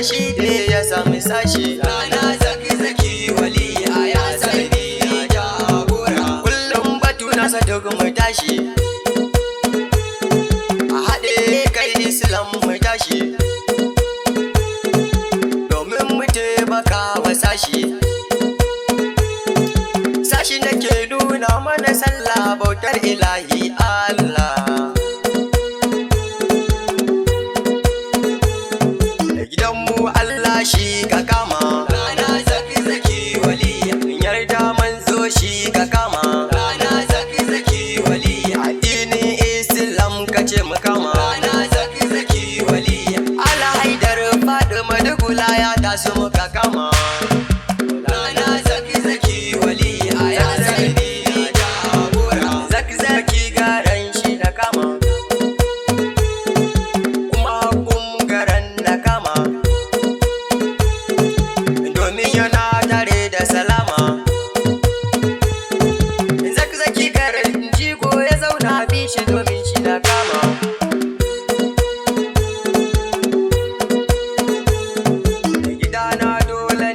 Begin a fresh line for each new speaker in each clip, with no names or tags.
shi ne ya sami sashi rana zaki wali a ya sarki ya jagora kullum batu nasa duk mu tashi a haɗe kai islam mu tashi domin mu taimaka wa sashi da ke nuna mana sallah bautar ilahi Allah Allah shi ka kama rana zaki waliya yarda manzo shi ka kama rana zaki waliya addinin Islam kace mu kama rana zaki waliya Ala Haidar Fatima Dugula ya tasu muka kama rana zaki waliya ya sarki ya jagora zaki garan shi na kama kuma garan na kama yana tare da salama zaki karin jigo ya zauna bishi domin shi na kama da gidana dole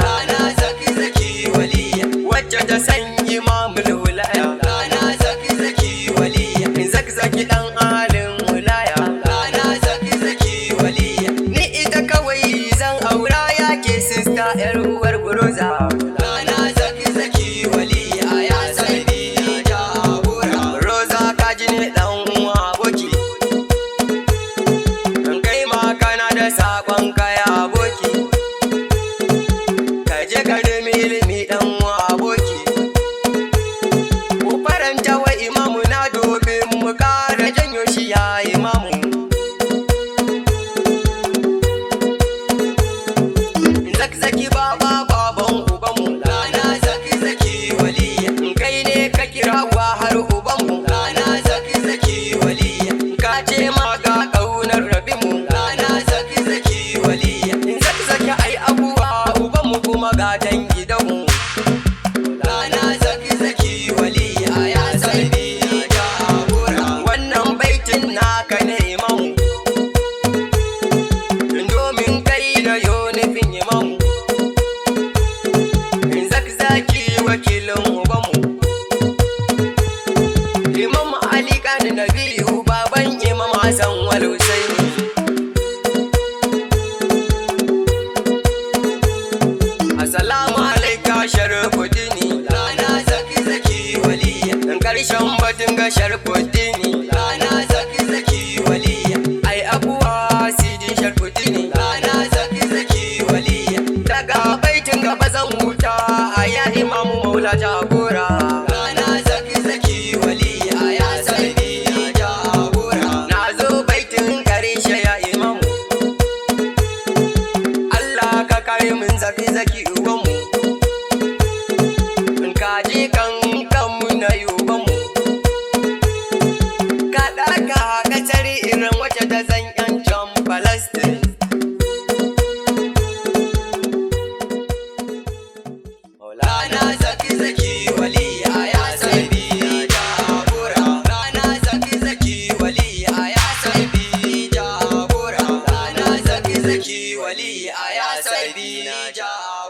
rana zaki zaki waliya wacce ta san imamul wilaya rana zaki zaki waliya zaki zaki dan alin wilaya rana zaki zaki waliya ni ita kawai zan aura yake sista yar uwar guruza rana zaki zaki waliya ya saidi jagora roza kaji ne dan uwa aboki kai ma kana da sakon kaya aboki kaje ka nemi ilimi dan uwa aboki ku faranta wa imamu na domin mu kara janyo shi ya imamu zaki zaki baba baban ubanmu rana zaki zaki waliya kai ne ka kirawa har ubanmu rana zaki zaki waliya ka ce ma ga kaunar rabinmu rana zaki zaki waliya zaki zaki ai abuwa ubanmu kuma ga dan gidanmu rana zaki zaki waliya ya saidi jagora wannan baitin naka ne imamu domin kai da yonifin imamu zaki zaki wakilin ubanmu imam ali kan nabiyu baban imam hasan wal husaini assalamu alaika sharafuddini rana zaki zaki waliya dan karshen batun ga sharafuddini rana zaki zaki waliya ai abuwa sidi sharafuddini rana zaki zaki waliya daga baitin gaba zan huta aya imamu maula jagora rana zaki zaki waliya ya saidi jagora nazo baitin karshe ya imamu Allah ka kare min zaki zaki ubanmu kaji kan kanmu na yubanmu ka ɗaka kasar irin wacce ta zan yancan Palestine Maulana zaki zaki waliya ya saidi jagora rana zaki zaki waliya ya saidi jagora rana zaki zaki waliya ya saidi jagora